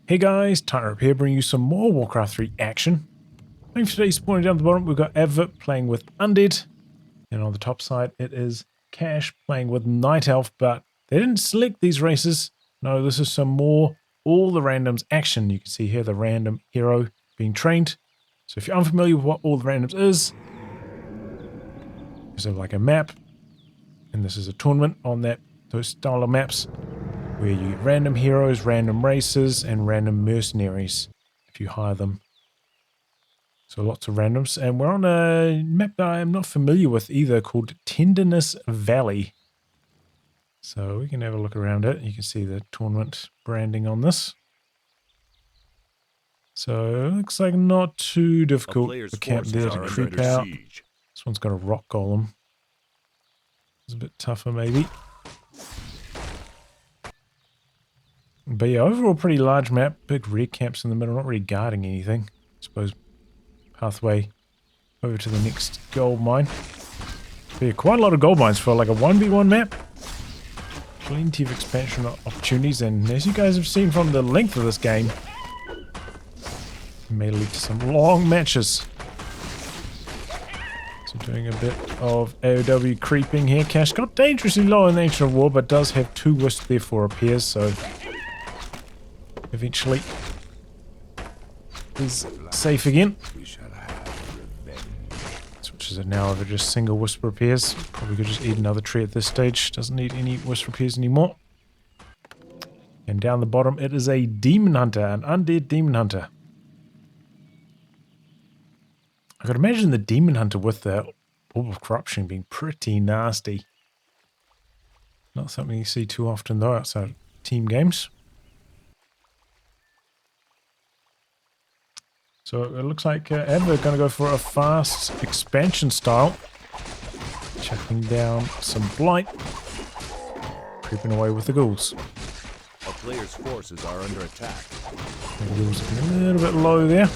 Hey guys, Tenderness here, bringing you some more Warcraft 3 action. And for today's spawning down at the bottom, we've got Abver playing with undead. And on the top side, it is Cash playing with Night Elf, but they didn't select these races. No, this is some more all the randoms action. You can see here the random hero being trained. So if you're unfamiliar with what all the randoms is, there's like a map. And this is a tournament on those style of maps, where you get random heroes, random races, and random mercenaries if you hire them. So lots of randoms. And we're on a map that I am not familiar with either, called Tenderness Valley. So we can have a look around it. You can see the tournament branding on this. So it looks like not too difficult. The camp there to creep out. This one's got a rock golem. It's a bit tougher maybe. But yeah, overall pretty large map. Big red camps in the middle, not really guarding anything. I suppose pathway over to the next gold mine. But yeah, quite a lot of gold mines for like a 1v1 map. Plenty of expansion opportunities, and as you guys have seen from the length of this game, it may lead to some long matches. So doing a bit of AOW creeping here. Cash got dangerously low in the Ancient of War, but does have 2 wisps there for repairs, so eventually is safe again. Switches it now over just single wisp repairs. Probably could just eat another tree at this stage. Doesn't need any wisp repairs anymore. And down the bottom it is a demon hunter, an undead demon hunter. I could imagine the demon hunter with the orb of corruption being pretty nasty. Not something you see too often though outside of team games. So it looks like Abver going to go for a fast expansion style. Chucking down some blight. Creeping away with the ghouls. A player's forces are under attack. The ghouls are a little bit low there.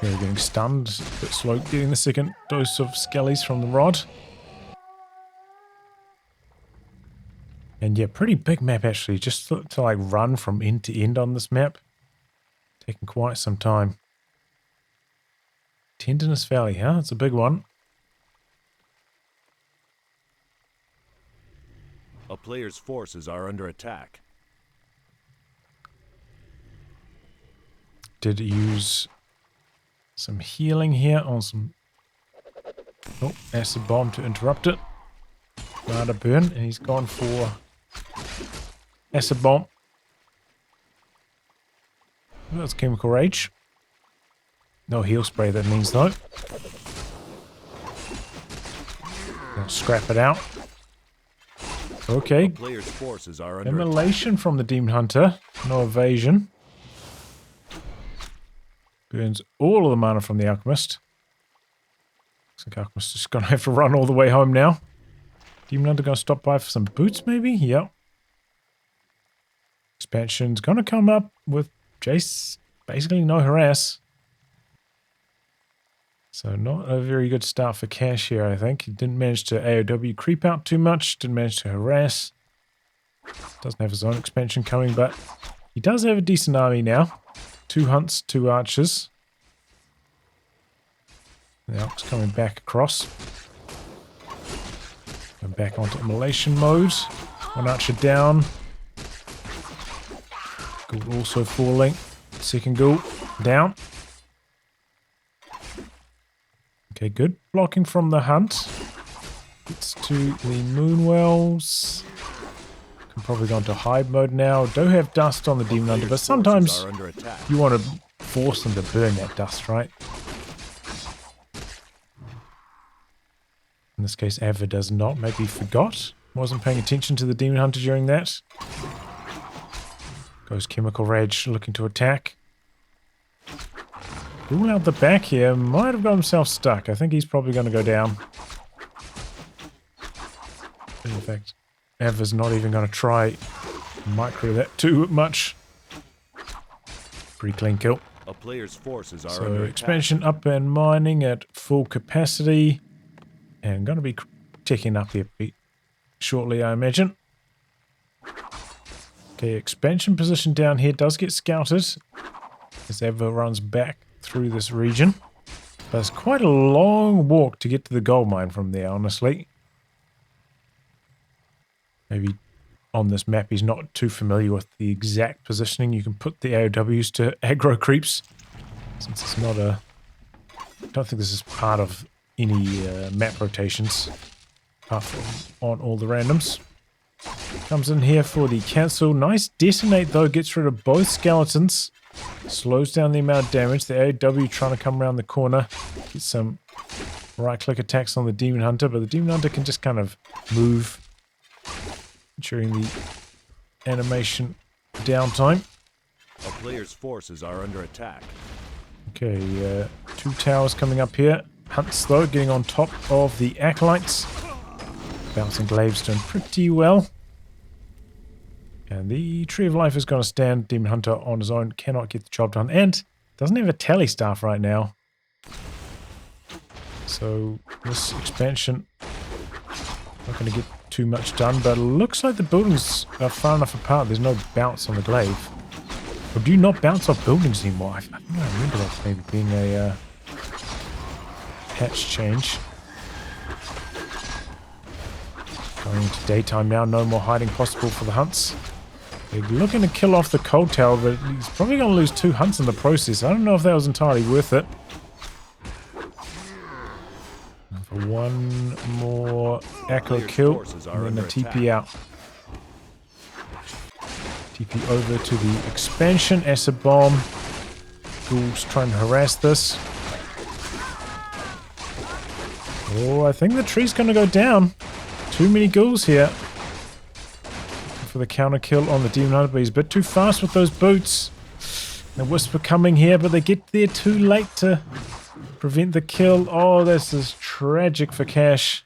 They're getting stunned. A bit slow getting the second dose of skellies from the rod. And yeah, pretty big map actually, just to like run from end to end on this map. Taking quite some time. Tenderness Valley, huh? It's a big one. A player's forces are under attack. Did use some healing here on some... Oh, acid bomb to interrupt it. Nada burn, and he's gone for... acid bomb. That's chemical rage. No heal spray, that means though. I'll scrap it out. Okay. Player's forces are under Immolation from the demon hunter. No evasion. Burns all of the mana from the alchemist. Looks like alchemist is gonna have to run all the way home now. Demon hunter gonna stop by for some boots maybe? Yep. Expansion's gonna come up with Jace, basically no harass. So not a very good start for Cash here, I think. He didn't manage to AOW creep out too much, didn't manage to harass. Doesn't have his own expansion coming, but he does have a decent army now. 2 hunts, 2 archers. The Elk's coming back across. Going back onto immolation mode. 1 archer down. Ghoul also falling. Second ghoul down. Okay, good. Blocking from the hunt. Gets to the Moonwells. Can probably go into hide mode now. Do have dust on the demon hunter, but sometimes you want to force them to burn that dust, right? In this case, Abver does not. Maybe he forgot. Wasn't paying attention to the demon hunter during that. Goes chemical rage, looking to attack. Ghoul out the back here. Might have got himself stuck. I think he's probably going to go down. In fact, Abver's not even going to try micro that too much. Pretty clean kill. A player's forces are so under expansion attack. Up and mining at full capacity. And going to be ticking up here shortly, I imagine. Okay, expansion position down here does get scouted as Abver runs back through this region. But it's quite a long walk to get to the gold mine from there, honestly. Maybe on this map he's not too familiar with the exact positioning. You can put the AOWs to aggro creeps. Since it's not a... I don't think this is part of any map rotations. Apart from on all the randoms. Comes in here for the cancel. Nice detonate though, gets rid of both skeletons. Slows down the amount of damage. The AOW trying to come around the corner. Get some right click attacks on the Demon Hunter, but the Demon Hunter can just kind of move during the animation downtime. A player's forces are under attack. Okay, 2 towers coming up here. Hunts though, getting on top of the Acolytes. Bouncing glaives doing pretty well. And the Tree of Life is going to stand. Demon Hunter on his own cannot get the job done. And doesn't have a tally staff right now. So this expansion not going to get too much done. But it looks like the buildings are far enough apart. There's no bounce on the glaive. Or do you not bounce off buildings anymore? I think I remember that maybe being a patch change. Going into daytime now, no more hiding possible for the hunts. They're looking to kill off the cold tower, but he's probably going to lose 2 hunts in the process. I don't know if that was entirely worth it. For one more echo kill, and then the TP out. TP over to the expansion, acid bomb. Ghouls trying to harass this. Oh, I think the tree's going to go down. Too many ghouls here. For the counter kill on the Demon Hunter, but he's a bit too fast with those boots. The Whisper coming here, but they get there too late to prevent the kill. Oh, this is tragic for Cash.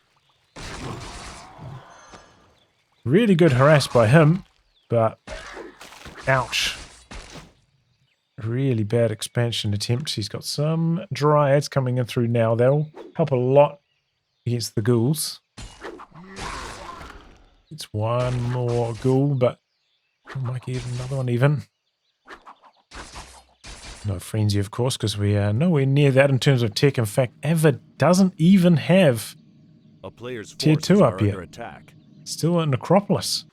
Really good harass by him, but ouch. Really bad expansion attempt. He's got some Dryads coming in through now. They'll help a lot against the ghouls. It's one more ghoul, but I might get another one even. No frenzy, of course, because we are nowhere near that in terms of tech. In fact, Abver doesn't even have a player's tier 2 up here. yet. Still in Necropolis.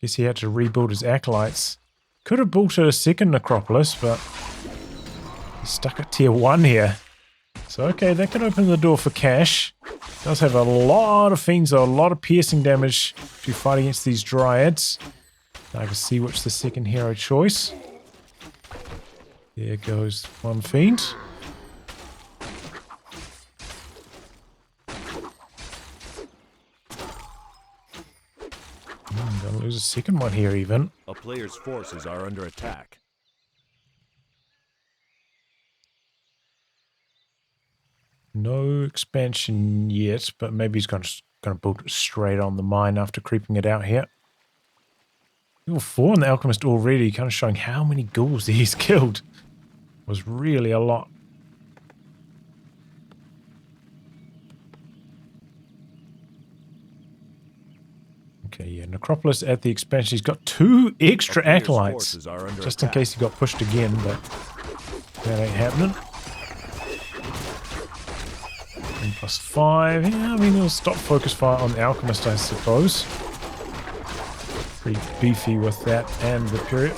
Guess he had to rebuild his acolytes. Could have built a second Necropolis, but he's stuck at tier 1 here. So, okay, that could open the door for Cash. Does have a lot of fiends, a lot of piercing damage to fight against these Dryads. Now I can see which the second hero choice. There goes one fiend. Gonna lose a second one here even. A player's forces are under attack. No expansion yet, but maybe he's going to build it straight on the mine after creeping it out here. Level 4 on the Alchemist already, kind of showing how many ghouls he's killed. Was really a lot. Okay, yeah, Necropolis at the expansion. He's got 2 extra acolytes. Just in case he got pushed again, but that ain't happening. +5. Yeah, I mean, it'll stop focus fire on the Alchemist, I suppose. Pretty beefy with that and the period.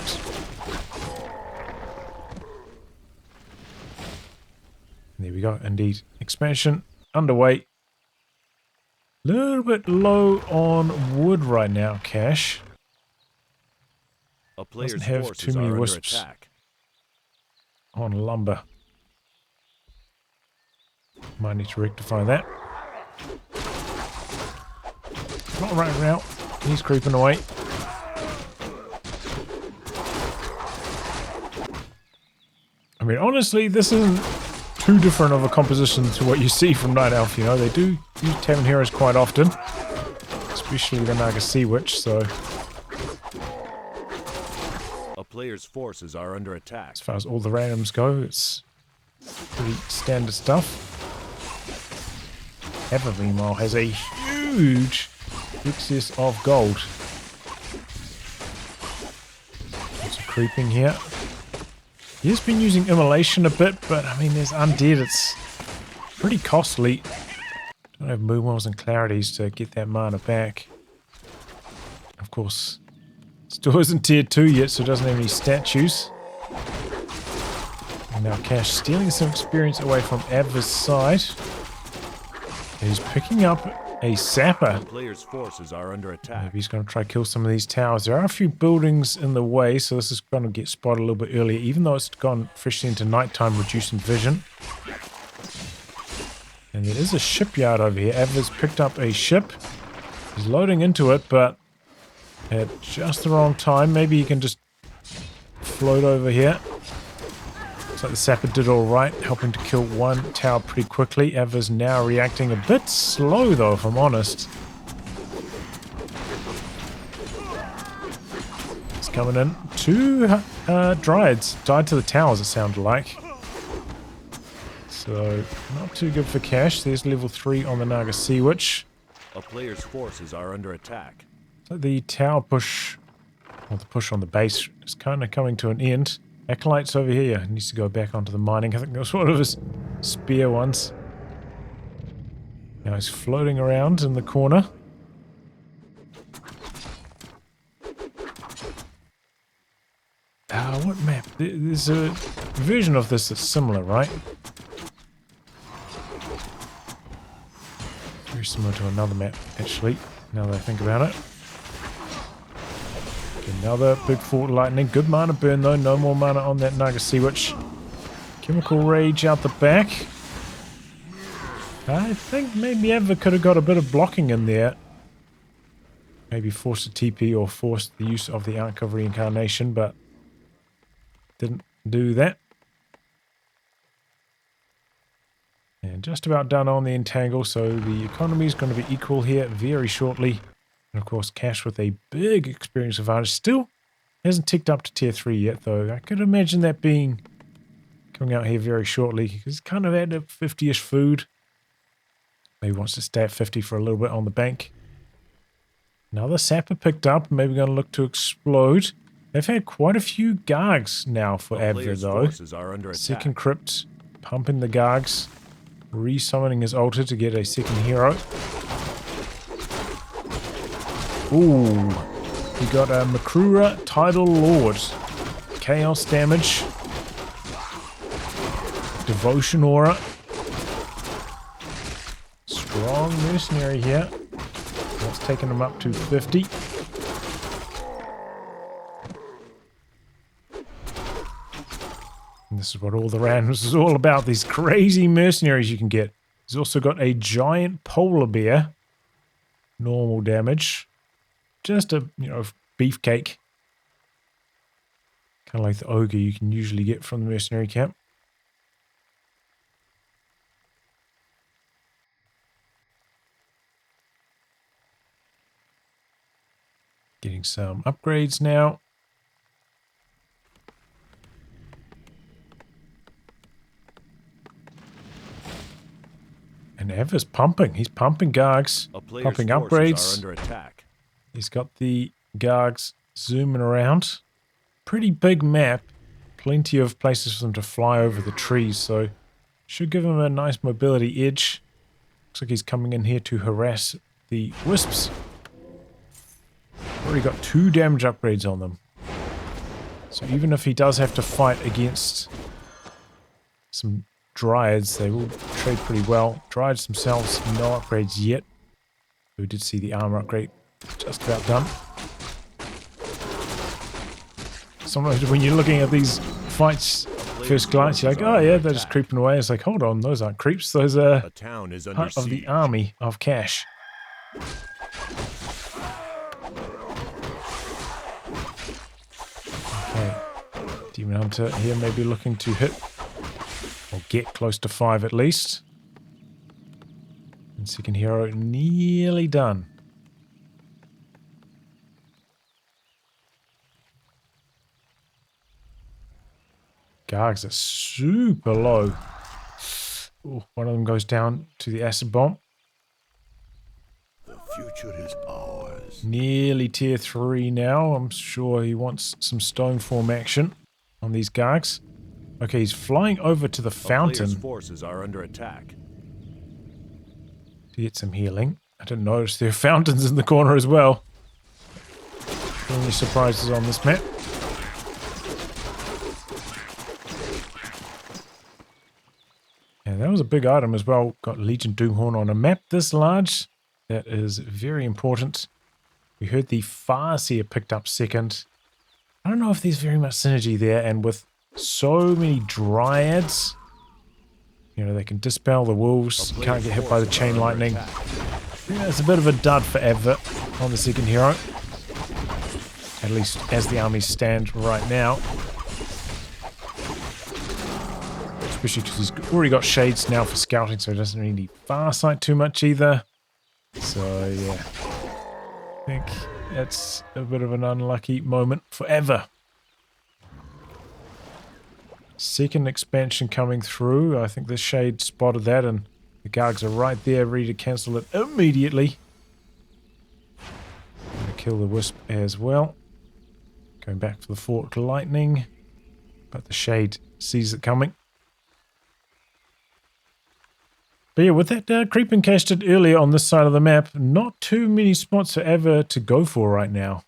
There we go, indeed. Expansion underway. Little bit low on wood right now, Cash. A player's doesn't have too many wisps on lumber. Might need to rectify that. Not right route. He's creeping away. I mean, honestly, this isn't too different of a composition to what you see from Night Elf, you know. They do use Tavern Heroes quite often. Especially the Naga Sea Witch, so... A player's forces are under attack. As far as all the randoms go, it's pretty standard stuff. Abver, meanwhile, has a huge excess of gold. creeping here. He's been using immolation a bit, but I mean, there's undead. It's pretty costly. Don't have Moonwells and Clarities to get that mana back. Of course, still isn't tier 2 yet, so it doesn't have any statues. And now Cash stealing some experience away from Abver's side. He's picking up a sapper. The player's forces are under attack. Maybe he's going to try to kill some of these towers. There are a few buildings in the way, so this is going to get spotted a little bit earlier, even though it's gone freshly into nighttime, reducing vision. And there is a shipyard over here. Abver's picked up a ship. He's loading into it, but at just the wrong time. Maybe he can just float over here. Looks like the sapper did alright, helping to kill one tower pretty quickly. Abver's now reacting a bit slow though, if I'm honest. It's coming in. Two Dryads died to the towers, it sounded like. So, not too good for Cash. There's level 3 on the Naga Sea Witch. A player's forces are under attack. So the tower push, or the push on the base, is kind of coming to an end. Acolyte's over here. He needs to go back onto the mining. I think that was one of his spear ones. Now he's floating around in the corner. What map? There's a version of this that's similar, right? Very similar to another map, actually, now that I think about it. Another big Fort Lightning. Good mana burn though. No more mana on that Naga Sea Witch. Chemical Rage out the back. I think maybe Abver could have got a bit of blocking in there. Maybe forced a TP or forced the use of the Arc of Reincarnation, but didn't do that. And just about done on the Entangle, so the economy is going to be equal here very shortly. And of course, Cash with a big experience advantage. Still hasn't ticked up to tier 3 yet, though. I could imagine that being coming out here very shortly. He's kind of at a 50-ish food. Maybe wants to stay at 50 for a little bit on the bank. Another sapper picked up. Maybe going to look to explode. They've had quite a few Gargs now for Abver, though. Second Crypt, pumping the Gargs. Resummoning his altar to get a second hero. Ooh, we got a Makrura Tidal Lord. Chaos damage. Devotion Aura. Strong mercenary here. That's taking him up to 50. And this is what all the randoms is all about. These crazy mercenaries you can get. He's also got a giant polar bear. Normal damage. Just a, beefcake. Kind of like the ogre you can usually get from the mercenary camp. Getting some upgrades now. And Abver's pumping. He's pumping Gargs. Pumping upgrades. Are under attack. He's got the Gargs zooming around. Pretty big map. Plenty of places for them to fly over the trees, so should give him a nice mobility edge. Looks like he's coming in here to harass the Wisps. Already got 2 damage upgrades on them. So even if he does have to fight against some Dryads, they will trade pretty well. Dryads themselves, no upgrades yet. We did see the armor upgrade just about done. Sometimes when you're looking at these fights, first glance, you're like, oh yeah, they're just creeping away. It's like, hold on, those aren't creeps. Those are part of the army of Cash. Okay, Demon Hunter here maybe looking to hit or get close to 5 at least. And second hero nearly done. Gargs are super low. Ooh, one of them goes down to the acid bomb. The future is ours. Nearly tier 3 now. I'm sure he wants some stone form action on these Gargs. Okay, he's flying over to the A player's fountain forces are under attack. to get some healing. I didn't notice there are fountains in the corner as well. Any surprises on this map? And that was a big item as well. Got Legion Doomhorn on a map this large. That is very important. We heard the Farseer picked up second. I don't know if there's very much synergy there, and with so many Dryads, you know, they can dispel the wolves, can't get hit by the chain lightning. Yeah, it's a bit of a dud for Abver on the second hero. At least as the armies stand right now. Especially because he's already got shades now for scouting, so he doesn't really need Farsight too much either. So yeah, I think that's a bit of an unlucky moment for Abver. Second expansion coming through. I think the shade spotted that, and the Gargs are right there ready to cancel it immediately. Gonna kill the Wisp as well. Going back for the Forked Lightning, but the shade sees it coming. But yeah, with that creep encased earlier on this side of the map, not too many spots for Abver to go for right now.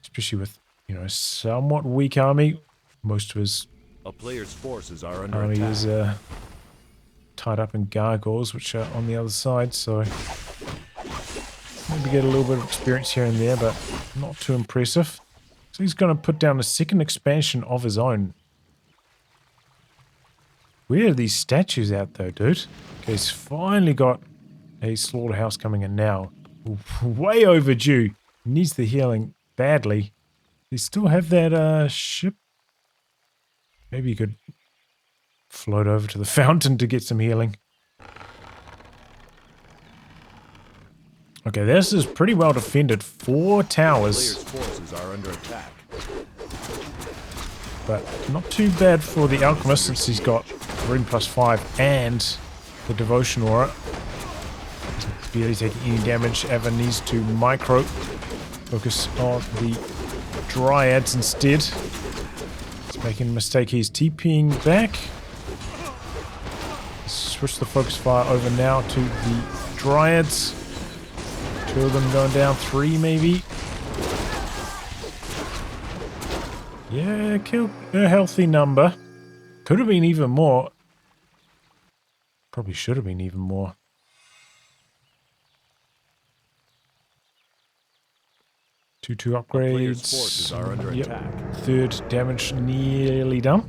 Especially with, you know, somewhat weak army. Most of his A player's forces are under army attack. is tied up in gargoyles, which are on the other side, so maybe get a little bit of experience here and there, but not too impressive. So he's going to put down a second expansion of his own. Where are these statues out though, dude? Okay, he's finally got a slaughterhouse coming in now. Way overdue. Needs the healing badly. They still have that ship. Maybe you could float over to the fountain to get some healing. Okay, this is pretty well defended. 4 towers. Player's forces are under attack. But not too bad for the Alchemist since he's got Rune +5 and the Devotion Aura. He's barely taking any damage. Abver needs to micro focus on the Dryads instead. He's making a mistake. He's TPing back. Switch the focus fire over now to the Dryads. 2 of them going down, 3 maybe. Yeah, kill a healthy number. Could have been even more. Probably should have been even more. Two Player's forces upgrades. are under Yep. attack. 3rd damage nearly done.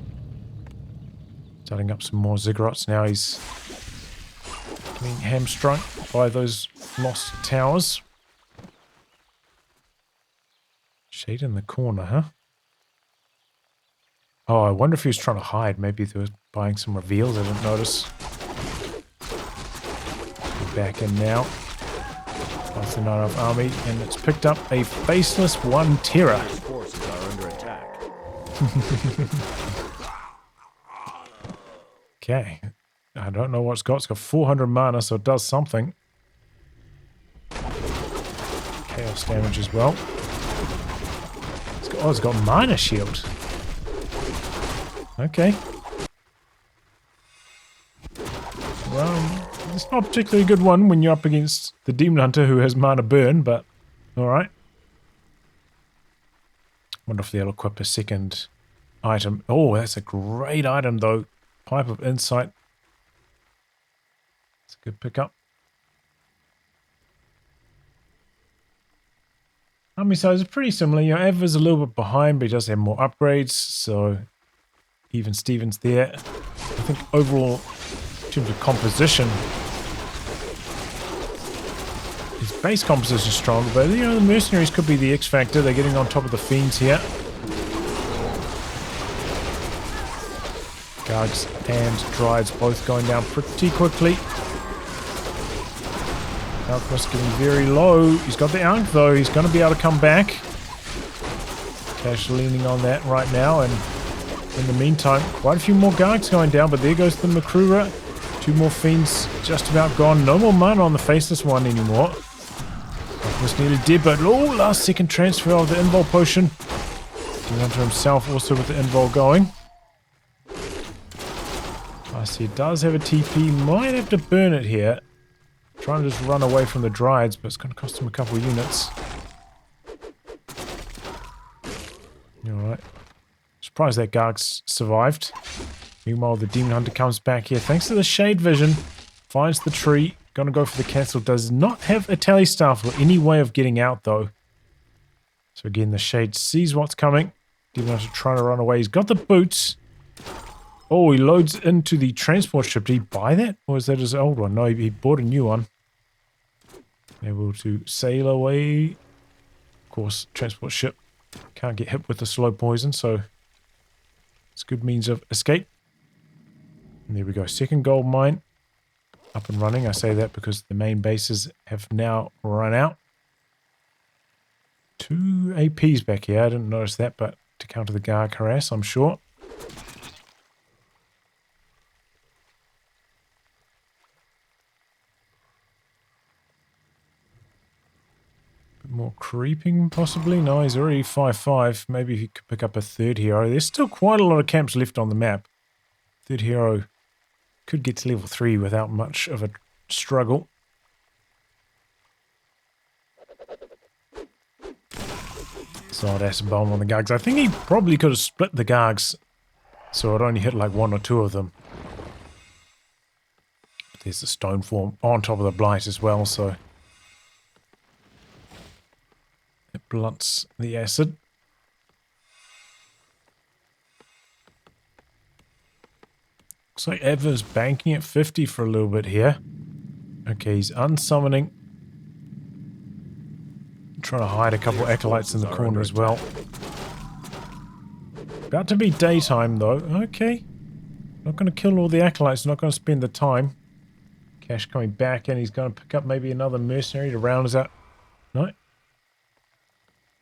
Starting up some more Ziggurats now. He's getting hamstrung by those lost towers. Shade in the corner, huh? Oh, I wonder if he was trying to hide. Maybe they were buying some reveals. I didn't notice. We're back in now. Off the Night of Army, and it's picked up a faceless 1 Terror. Player's forces are under attack. Okay. I don't know what it's got. It's got 400 mana, so it does something. Chaos damage as well. It's got Minor Shield. Okay. Well, it's not particularly a good one when you're up against the Demon Hunter who has Mana Burn, but alright. Wonder if they'll equip a second item. Oh, that's a great item though. Pipe of Insight. It's a good pickup. Army size is pretty similar. You know, Abver's a little bit behind, but he does have more upgrades, so even Stevens there. I think overall, in terms of composition, his base composition is stronger, but you know, the mercenaries could be the X factor. They're getting on top of the fiends here. Guards and Dryads both going down pretty quickly. Alchemist getting very low. He's got the Ankh though. He's going to be able to come back. Cash leaning on that right now, and in the meantime, quite a few more Gargs going down, but there goes the Makrura. 2 more Fiends just about gone. No more mana on the Faceless one anymore. Was nearly dead, but oh, last second transfer of the invul potion. Demon Hunter himself also with the invul going. I see it does have a TP. Might have to burn it here. Trying to just run away from the Dryads, but it's going to cost him a couple of units. Alright. Surprised that Garg's survived. Meanwhile, the Demon Hunter comes back here. Thanks to the Shade Vision. Finds the tree. Gonna go for the cancel. Does not have a tally staff or any way of getting out, though. So again, the Shade sees what's coming. Demon Hunter trying to run away. He's got the boots. Oh, he loads into the transport ship. Did he buy that? Or is that his old one? No, he bought a new one. Able to sail away. Of course, transport ship can't get hit with the slow poison, so it's a good means of escape. And there we go. Second gold mine up and running. I say that because the main bases have now run out. 2 APs back here. I didn't notice that, but to counter the Garg harass, I'm sure. More creeping, possibly? No, he's already 5-5. Maybe he could pick up a third hero. There's still quite a lot of camps left on the map. Third hero could get to level 3 without much of a struggle. Solid acid bomb on the Gargs. I think he probably could have split the Gargs, so it only hit like 1 or 2 of them. But there's the stone form on top of the blight as well, so it blunts the acid. Looks like Abver's banking at 50 for a little bit here. Okay, he's unsummoning. Trying to hide a couple acolytes in the corner as well. About to be daytime though. Okay. Not going to kill all the acolytes, not going to spend the time. Cash coming back and he's going to pick up maybe another mercenary to round us out. No.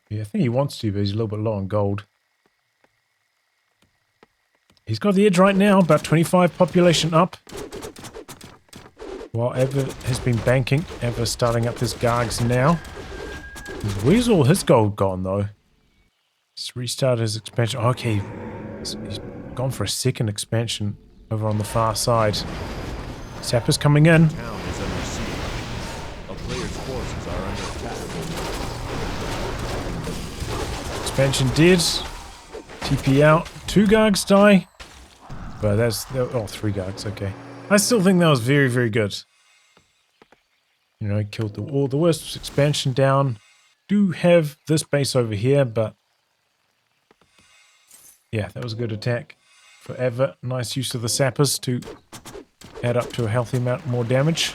Yeah, I think he wants to, but he's a little bit low on gold. He's got the edge right now, about 25 population up. While Abver has been banking, Abver starting up his Gargs now. Where's all his gold gone, though? He's restarted his expansion. Okay, he's gone for a second expansion over on the far side. Sapper's coming in. Town is under siege. A player's forces are under attack. Expansion dead. TP out. 2 Gargs die. But that's... Oh, 3 Gargs, okay. I still think that was very, very good. You know, he killed all the wisps. Expansion down. Do have this base over here, but... Yeah, that was a good attack for Abver. Nice use of the sappers to add up to a healthy amount more damage.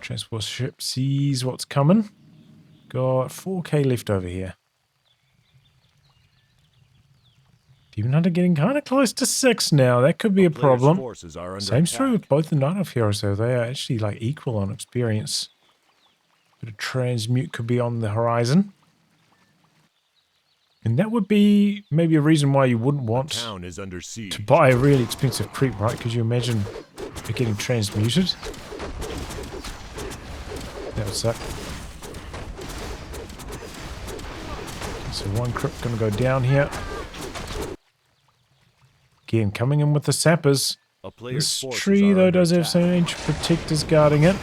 Transport ship sees what's coming. Got 4k left over here. Demon Hunter getting kind of close to 6 now. That could be a problem. Same story with both the Night Elf heroes though. They are actually like equal on experience. Bit of transmute could be on the horizon. And that would be maybe a reason why you wouldn't want to buy a really expensive creep, right? Because you imagine it getting transmuted. That would suck. Okay, so 1 crypt going to go down here. Again, coming in with the sappers. This tree, though, does have some ancient protectors guarding it.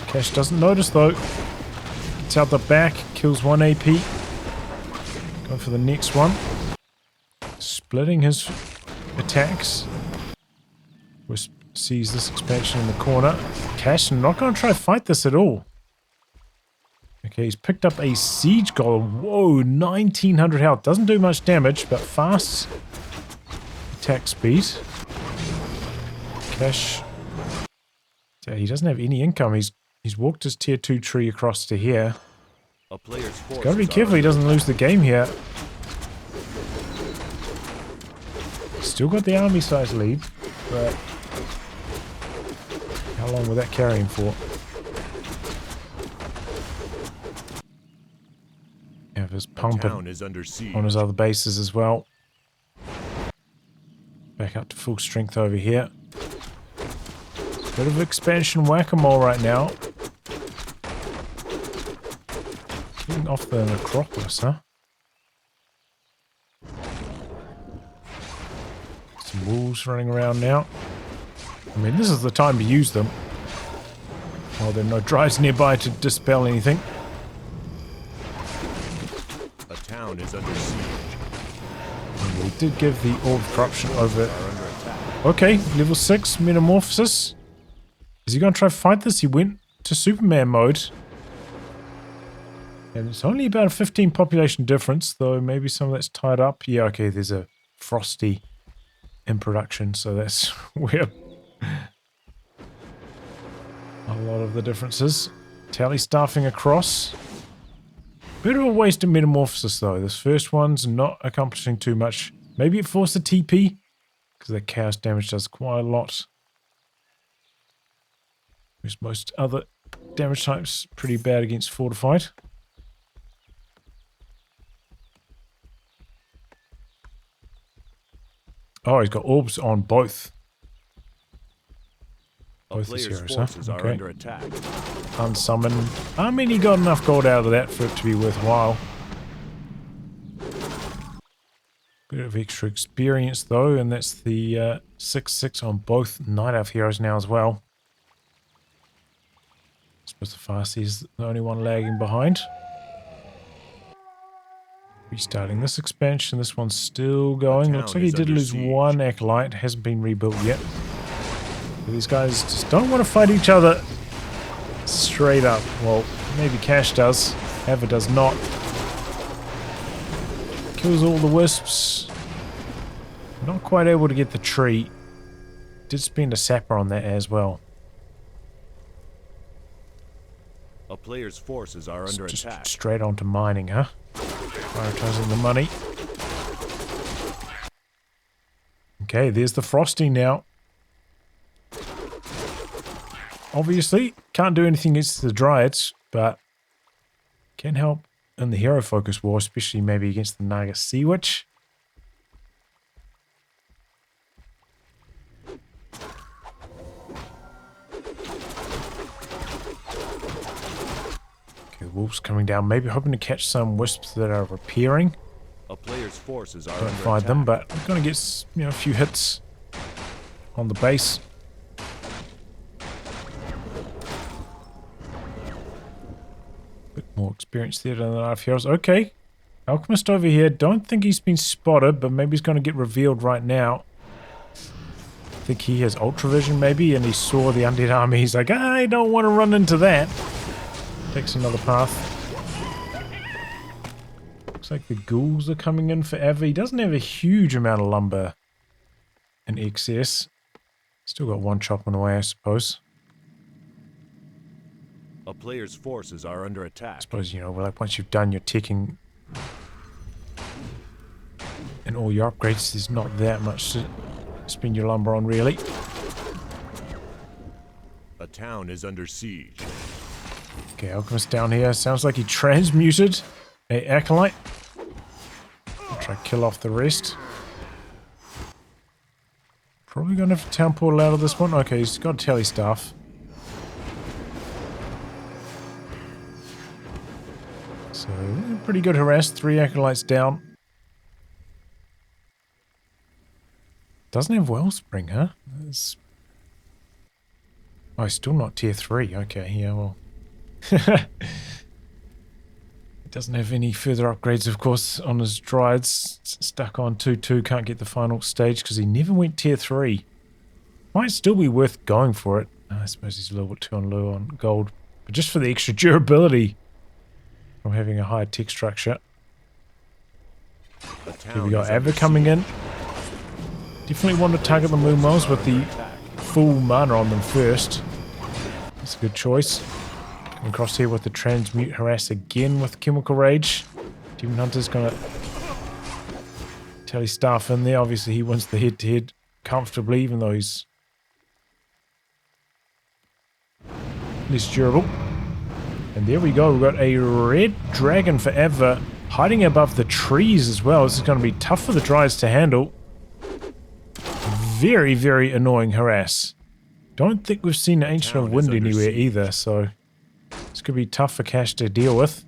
Cash doesn't notice, though. Gets out the back, kills 1 AP. Go for the next one. Splitting his attacks. Wisp sees this expansion in the corner. Cash not going to try to fight this at all. Okay, he's picked up a siege golem. Whoa, 1900 health. Doesn't do much damage, but fast attack speed. Cash. Yeah, he doesn't have any income. He's walked his tier 2 tree across to here. He's got to be careful he doesn't lose the game here. Still got the army size lead, but how long will that carry him for? Yeah, there's pumping on his other bases as well. Back up to full strength over here. Bit of expansion whack-a-mole right now. finishing off the necropolis, huh? Some wolves running around now. I mean, this is the time to use them. While there are no dries nearby to dispel anything. A town is under siege. And we did give the Orb of Corruption over. Okay, level 6 Metamorphosis. Is he going to try to fight this? He went to Superman mode. And it's only about a 15 population difference, though maybe some of that's tied up. Yeah, okay, there's a Frosty in production, so that's where a lot of the differences. Tally staffing across. Bit of a waste of Metamorphosis, though. This first one's not accomplishing too much. Maybe it forced the TP, because the chaos damage does quite a lot. Whereas most other damage types pretty bad against Fortified. Oh, he's got orbs on both. Both his heroes, huh? Are under attack. Unsummoned. I mean, he got enough gold out of that for it to be worthwhile. Bit of extra experience, though, and that's the 6/6 on both Night Elf heroes now as well. I suppose the Farsi is the only one lagging behind. Restarting this expansion. This one's still going. Looks like he did lose one Acolyte. Hasn't been rebuilt yet. But these guys just don't want to fight each other straight up. Well, maybe Cash does. Abver does not. Kills all the wisps. Not quite able to get the tree. Did spend a sapper on that as well. A player's forces are under Just attack. straight on to mining, huh? Prioritizing the money. Okay, there's the Frosty now. Obviously, can't do anything against the Dryads, but can help in the hero focus war, especially maybe against the Naga Sea Witch. Okay, wolves coming down, maybe hoping to catch some wisps that are repairing. A player's forces are Don't under find attack. them, but I'm going to get a few hits on the base. Bit more experience there than the Night Elf heroes. Okay, Alchemist over here. Don't think he's been spotted, but maybe he's going to get revealed right now. I think he has Ultra Vision maybe, and he saw the undead army. He's like, I don't want to run into that. Takes another path. Looks like the ghouls are coming in for Abver. He doesn't have a huge amount of lumber in excess. Still got one chopping away, I suppose. A player's forces are under attack. I suppose, like once you've done your ticking and all your upgrades, there's not that much to spend your lumber on, really. A town is under siege. Okay, Alchemist down here. Sounds like he transmuted a Acolyte. I'll try to kill off the rest. Probably going to have a town portal out of this one. Okay, he's got a tally staff. So, pretty good harass. 3 Acolytes down. Doesn't have Wellspring, huh? Oh, he's still not tier 3. Okay, yeah, well. It doesn't have any further upgrades, of course, on his Dryads. Stuck on 2-2. Can't get the final stage because he never went tier 3. Might still be worth going for it. I suppose he's a little bit too low on gold. But just for the extra durability from having a higher tech structure. Here we go, Abver coming in. Definitely want to target the Moonwells with the full mana on them first. That's a good choice. Coming across here with the Transmute Harass again with Chemical Rage. Demon Hunter's gonna tally staff in there. Obviously he wins the head-to-head comfortably, even though he's less durable. And there we go, we've got a red dragon for Abver, hiding above the trees as well. This is going to be tough for the Dryads to handle. Very, very annoying harass. Don't think we've seen an Ancient of Wind anywhere either, so this could be tough for Cash to deal with.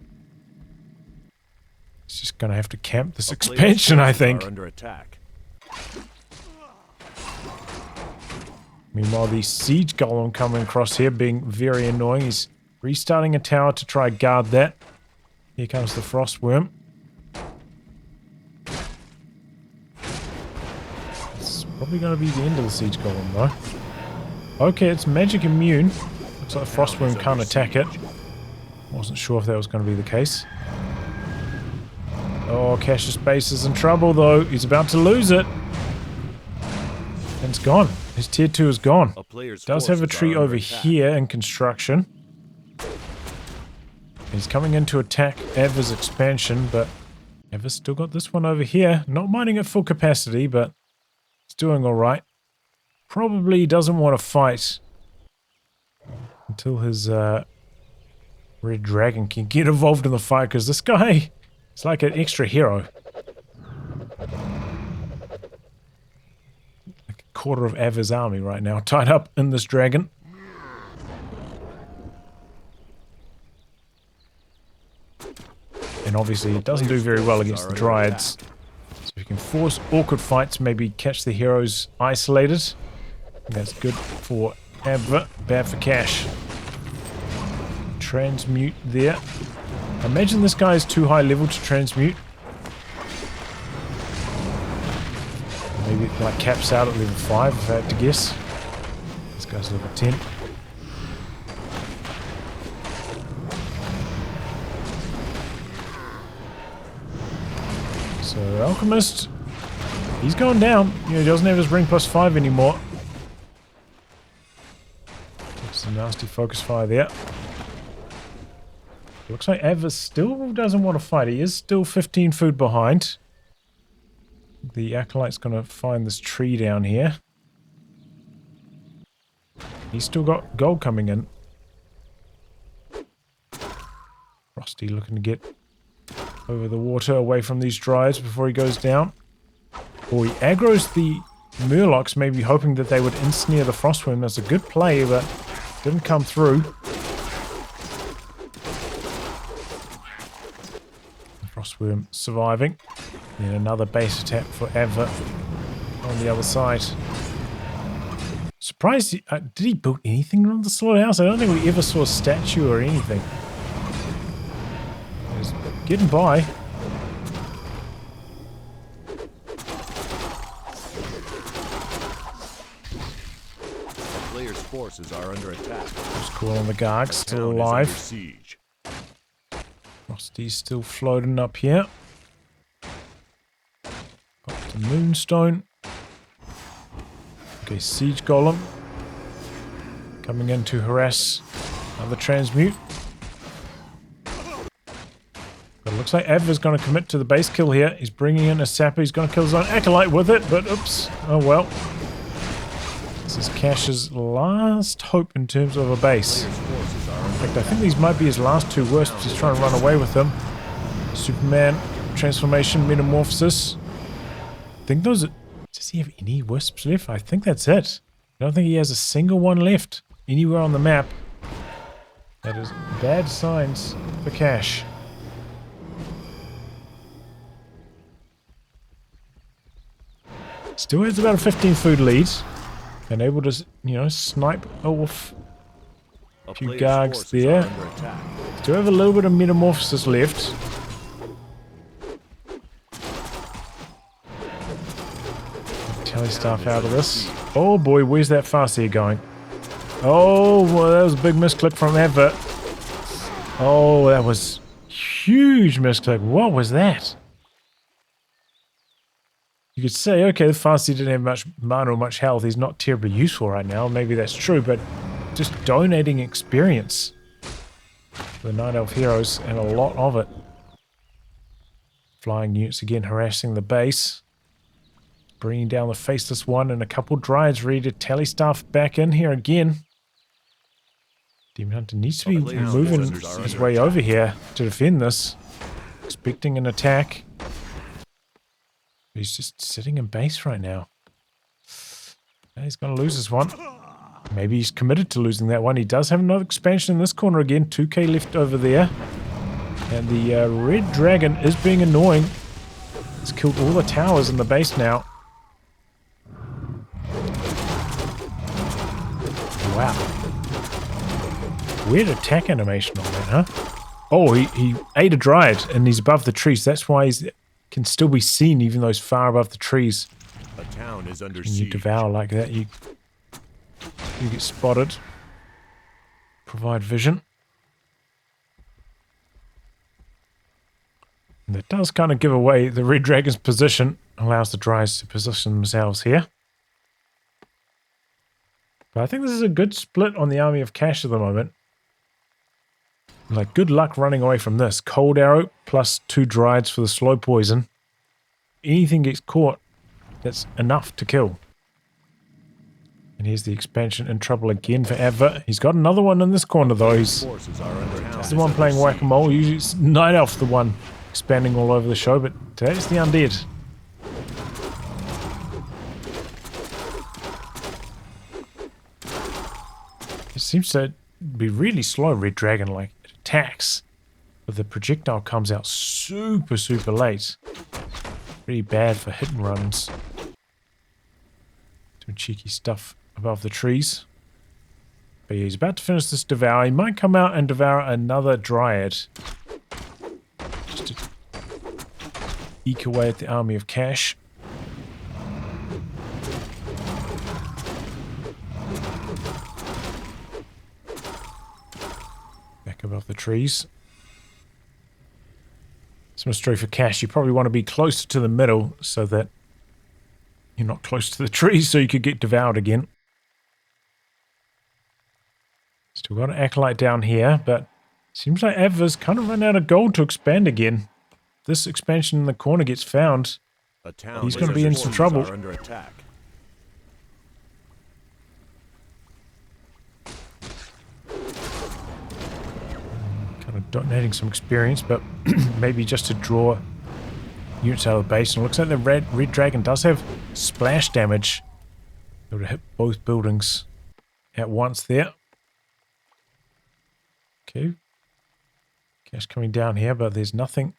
He's just going to have to camp this A player's expansion, I forces think. are under attack. Meanwhile, the siege golem coming across here being very annoying. He's restarting a tower to try guard that. Here comes the frost worm. It's probably going to be the end of the siege golem though. Okay, it's magic immune. Looks like the frost worm can't attack it. Wasn't sure if that was going to be the case. Oh, Cassius Base is in trouble though. He's about to lose it. And it's gone. His tier 2 is gone. Does have a tree over here in construction. He's coming in to attack Abver's expansion, but Abver's still got this one over here. Not mining at full capacity, but it's doing alright. Probably doesn't want to fight until his red dragon can get involved in the fight, because this guy is like an extra hero. Like a quarter of Abver's army right now tied up in this dragon. And obviously it doesn't do very well against the Dryads. So if you can force awkward fights, maybe catch the heroes isolated. That's good for Abver, bad for Cash. Transmute there. I imagine this guy is too high level to transmute. Maybe it like caps out at level 5 if I had to guess. This guy's level 10. So Alchemist, he's going down. You know, he doesn't have his ring +5 anymore. It's a nasty focus fire there. Looks like Abver still doesn't want to fight. He is still 15 food behind. The Acolyte's going to find this tree down here. He's still got gold coming in. Frosty looking to get over the water away from these Dryads before he goes down. Or he aggroes the Murlocs, maybe hoping that they would ensnare the Frostworm. That's a good play, but didn't come through. Frostworm surviving. And another base attack for Abver on the other side. Surprised, did he build anything on the slaughterhouse? I don't think we ever saw a statue or anything. He's getting by. The player's forces are under attack. Just call on the Garg, still alive. Frosty's still floating up here. Got the Moonstone. Okay, Siege Golem. Coming in to harass another Transmute. But it looks like Abver's going to commit to the base kill here. He's bringing in a Sapper. He's going to kill his own Acolyte with it, but oops. Oh well. This is Cash's last hope in terms of a base. In fact, I think these might be his last 2 wisps. He's trying to run away with them. Superman, Transformation, Metamorphosis. I think those are... Does he have any wisps left? I think that's it. I don't think he has a single one left anywhere on the map. That is bad signs for Cash. Still has about a 15 food lead. And able to, you know, snipe off a few Gargs there. Still have a little bit of Metamorphosis left. Telestaff out of this. Oh boy, where's that Farseer going? Oh, well, that was a big misclick from Abver. Oh, that was huge misclick. What was that? You could say, okay, the Farseer didn't have much mana or much health. He's not terribly useful right now. Maybe that's true, but just donating experience for the Night Elf heroes, and a lot of it. Flying units again harassing the base. Bringing down the Faceless One, and a couple Dryads ready to Telestaff back in here again. Demon Hunter needs to be moving his way over here to defend this. Expecting an attack. He's just sitting in base right now. And he's going to lose this one. Maybe he's committed to losing that one. He does have another expansion in this corner again. 2k left over there. And the red dragon is being annoying. It's killed all the towers in the base now. Wow. Weird attack animation on that, huh? Oh, he ate a dryad and he's above the trees. That's why he can still be seen even though he's far above the trees. A town is under When you siege. devour like that, you get spotted. Provide vision. And that does kind of give away the red dragon's position. Allows the dryads to position themselves here. But I think this is a good split on the army of Cash at the moment. Like, good luck running away from this. Cold arrow plus 2 dryads for the slow poison. Anything gets caught, that's enough to kill. And here's the expansion in trouble again for Abver. He's got another one in this corner though. He's the one playing whack-a-mole. Usually it's Night Elf the one expanding all over the show, but today's the undead. It seems to be really slow, Red Dragon. Like, it attacks, but the projectile comes out super, super late. Pretty bad for hit and runs. Doing cheeky stuff above the trees. But yeah, he's about to finish this devour. He might come out and devour another dryad. Just to eke away at the army of Cash. Back above the trees. It's a mystery for Cash. You probably want to be closer to the middle so that you're not close to the trees so you could get devoured again. Still got an Acolyte down here, but seems like Abver's kind of run out of gold to expand again. This expansion in the corner gets found. He's going to be in some trouble. Under attack. Kind of donating some experience, but maybe just to draw units out of the base. And it looks like the red dragon does have splash damage. Able to hit both buildings at once there. Okay. Cash coming down here, but there's nothing.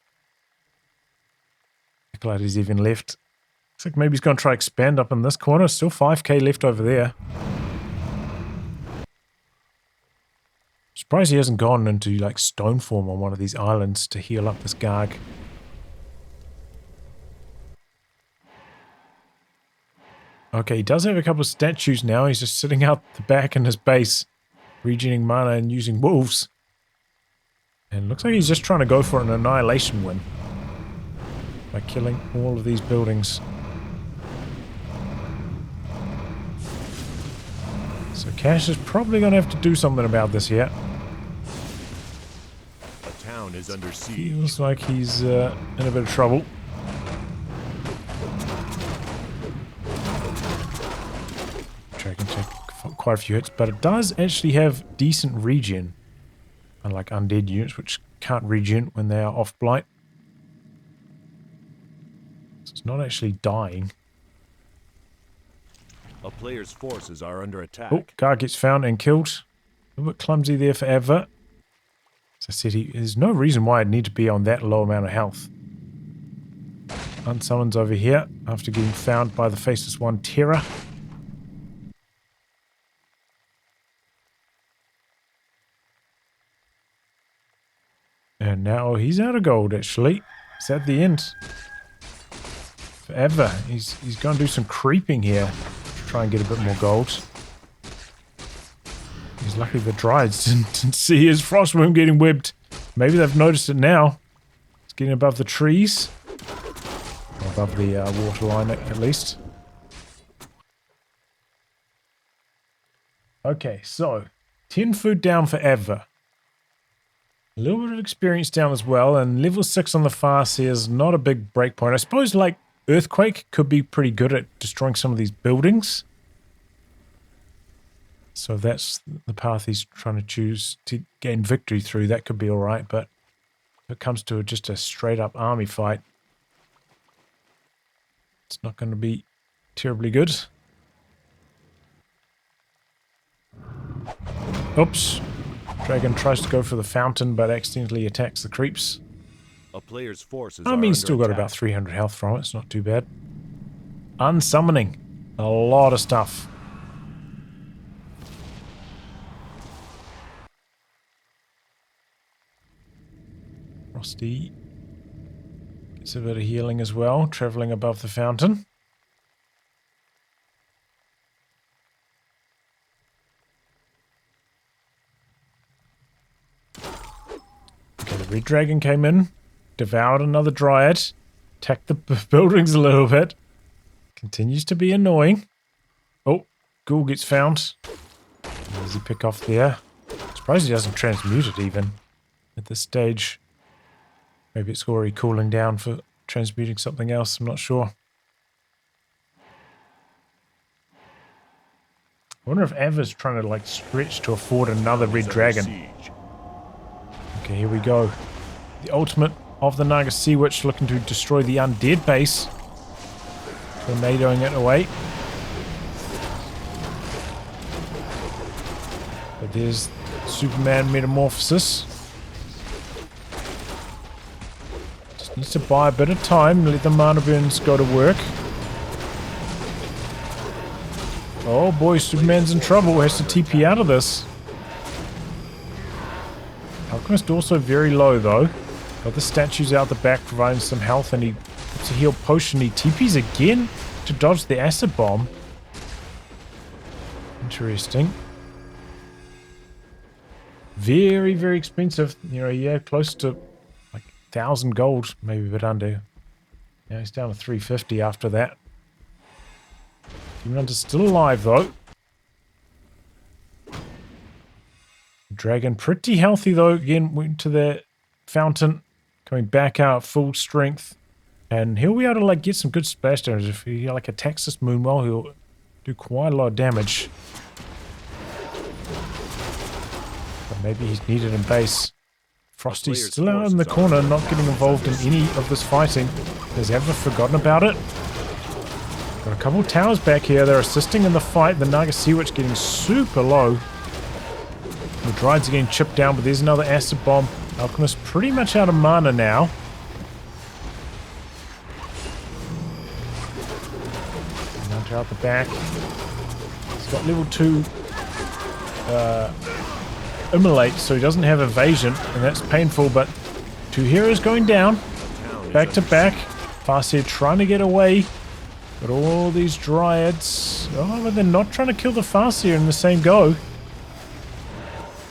Acolyte is even left. Looks like maybe he's going to try expand up in this corner. Still 5k left over there. Surprised he hasn't gone into like stone form on one of these islands to heal up this Garg. Okay, he does have a couple of statues now. He's just sitting out the back in his base, regening mana and using wolves. And looks like he's just trying to go for an annihilation win by killing all of these buildings. So Cash is probably going to have to do something about this here. A town is under siege. Feels like he's in a bit of trouble. Dragon take quite a few hits, but it does actually have decent regen. Unlike undead units, which can't regen when they are off blight. So it's not actually dying. A player's forces are under attack. Oh, Garg gets found and killed. A little bit clumsy there for Abver. As I said, there's no reason why I'd need to be on that low amount of health. Unsummons over here after getting found by the Faceless One, Terra. And now he's out of gold, actually. It's at the end. For Abver, he's going to do some creeping here to try and get a bit more gold. He's lucky the Dryads didn't see his Frostworm getting webbed. Maybe they've noticed it now. It's getting above the trees. Or above the water line, at least. Okay, so 10 food down for Abver. A little bit of experience down as well, and level 6 on the Farseer is not a big breakpoint. I suppose, like, Earthquake could be pretty good at destroying some of these buildings. So if that's the path he's trying to choose to gain victory through, that could be alright, but if it comes to just a straight-up army fight, it's not going to be terribly good. Oops. Dragon tries to go for the fountain, but accidentally attacks the creeps. A player's forces I are mean, under still got attack. about 300 health from it. It's not too bad. Unsummoning. A lot of stuff. Frosty gets a bit of healing as well, traveling above the fountain. Okay, the red dragon came in, devoured another dryad, attacked the buildings a little bit. Continues to be annoying. Oh, ghoul gets found. Easy pick off there. Surprised he doesn't transmute it even at this stage. Maybe it's already cooling down for transmuting something else. I'm not sure. I wonder if Abver's trying to like stretch to afford another red dragon. Siege. Okay, here we go. The ultimate of the Naga Sea Witch looking to destroy the undead base. Tornadoing it away. But there's Superman Metamorphosis. Just needs to buy a bit of time, let the mana burns go to work. Oh boy, Superman's in trouble, has to TP out of this. Alchemist also very low though. Got the statues out the back providing some health, and he puts a heal potion. He TPs again to dodge the acid bomb. Interesting. Very, very expensive. You know, yeah, close to like 1,000 gold, maybe a bit under. Now he's down to 350 after that. Demon Hunter's still alive though. Dragon pretty healthy though. Again, went to the fountain, coming back out full strength, and he'll be able to like get some good splash damage. If he like attacks this Moonwell, he'll do quite a lot of damage. But maybe he's needed in base. Frosty's still out in the corner, not getting involved in any of this fighting. Has Abver forgotten about it? Got a couple towers back here. They're assisting in the fight. The Naga Sea Witch getting super low. The Dryad's are getting chipped down, but there's another acid bomb. Alchemist pretty much out of mana now. Hunter out the back. He's got level 2 Immolate, so he doesn't have evasion, and that's painful, but 2 heroes going down. Back to back. Farseer trying to get away. But all these Dryads... Oh, but they're not trying to kill the Farseer in the same go.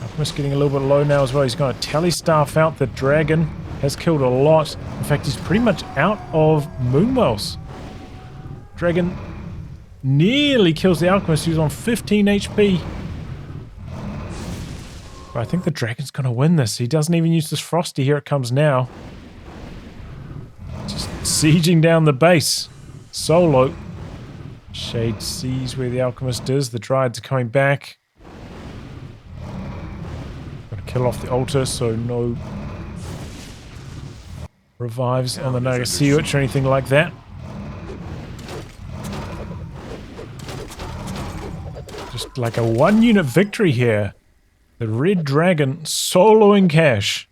Alchemist getting a little bit low now as well. He's going to Tele-Staff out. The dragon has killed a lot. In fact, he's pretty much out of Moonwells. Dragon nearly kills the Alchemist, who's on 15 HP. But I think the dragon's going to win this. He doesn't even use this Frosty. Here it comes now. Just sieging down the base. Solo. Shade sees where the Alchemist is. The Dryads are coming back. Gotta kill off the altar so no revives on the Naga Sea Witch or anything like that. Just like a 1-unit victory here. The Red Dragon soloing cash.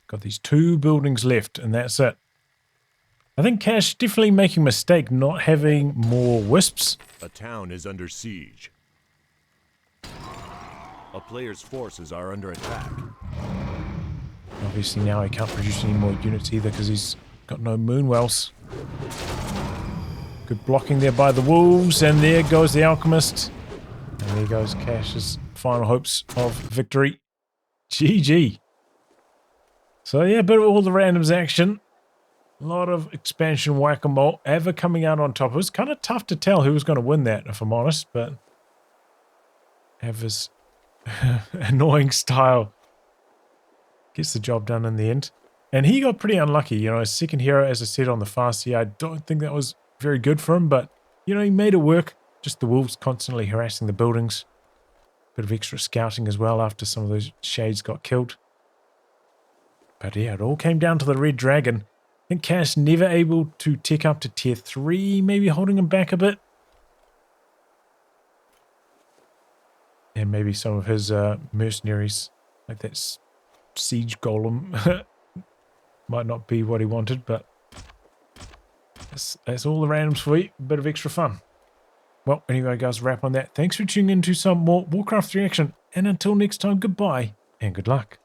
Got these 2 buildings left, and that's it. I think Cash definitely making a mistake not having more wisps. A town is under siege. A player's forces are under attack. Obviously now he can't produce any more units either because he's got no Moonwells. Good blocking there by the wolves, and there goes the Alchemist. And there goes Cash's final hopes of victory. GG. So yeah, a bit of all the randoms action. A lot of expansion whack-a-mole. Abver coming out on top. It was kind of tough to tell who was going to win that, if I'm honest, but Abver's annoying style gets the job done in the end. And he got pretty unlucky. You know, his second hero, as I said, on the Farseer, I don't think that was very good for him, but, you know, he made it work. Just the wolves constantly harassing the buildings. Bit of extra scouting as well after some of those shades got killed. But yeah, it all came down to the red dragon. I think Cass never able to tick up to tier 3, maybe holding him back a bit. And maybe some of his mercenaries, like that siege golem, might not be what he wanted, but that's all the randoms for you. A bit of extra fun. Well, anyway, guys, wrap on that. Thanks for tuning in to some more Warcraft 3 action. And until next time, goodbye and good luck.